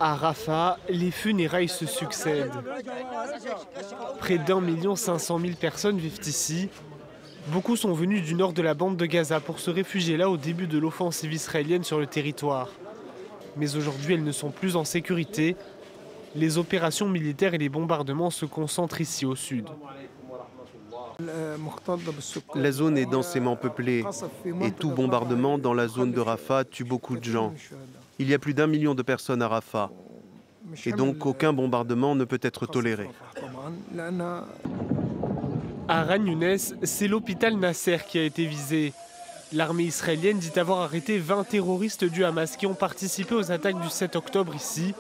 À Rafah, les funérailles se succèdent. Près d'1,5 million personnes vivent ici. Beaucoup sont venus du nord de la bande de Gaza pour se réfugier là au début de l'offensive israélienne sur le territoire. Mais aujourd'hui, elles ne sont plus en sécurité. Les opérations militaires et les bombardements se concentrent ici au sud. La zone est densément peuplée et tout bombardement dans la zone de Rafah tue beaucoup de gens. Il y a plus d'1 million de personnes à Rafah et donc aucun bombardement ne peut être toléré. À Khan Younes, c'est l'hôpital Nasser qui a été visé. L'armée israélienne dit avoir arrêté 20 terroristes du Hamas qui ont participé aux attaques du 7 octobre ici.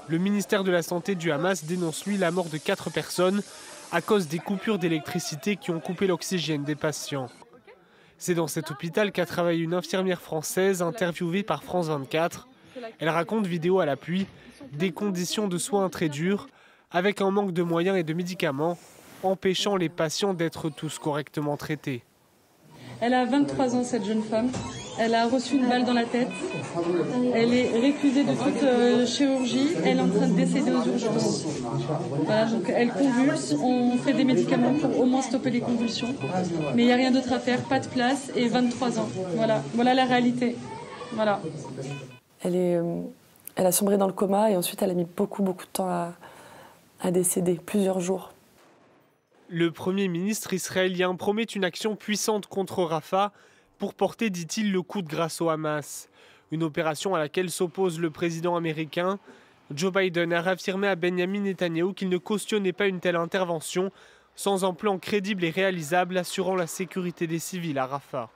Le ministère de la Santé du Hamas dénonce lui la mort de 4 personnes à cause des coupures d'électricité qui ont coupé l'oxygène des patients. C'est dans cet hôpital qu'a travaillé une infirmière française interviewée par France 24. Elle raconte, vidéo à l'appui, des conditions de soins très dures, avec un manque de moyens et de médicaments, empêchant les patients d'être tous correctement traités. Elle a 23 ans, cette jeune femme. Elle a reçu une balle dans la tête. Elle est récusée de toute chirurgie. Elle est en train de décéder aux urgences. Voilà, donc elle convulse. On fait des médicaments pour au moins stopper les convulsions. Mais il n'y a rien d'autre à faire. Pas de place et 23 ans. Voilà, voilà la réalité. Voilà. Elle a sombré dans le coma et ensuite elle a mis beaucoup de temps à décéder, plusieurs jours. Le Premier ministre israélien promet une action puissante contre Rafah pour porter, dit-il, le coup de grâce au Hamas. Une opération à laquelle s'oppose le président américain. Joe Biden a réaffirmé à Benjamin Netanyahou qu'il ne cautionnait pas une telle intervention sans un plan crédible et réalisable assurant la sécurité des civils à Rafah.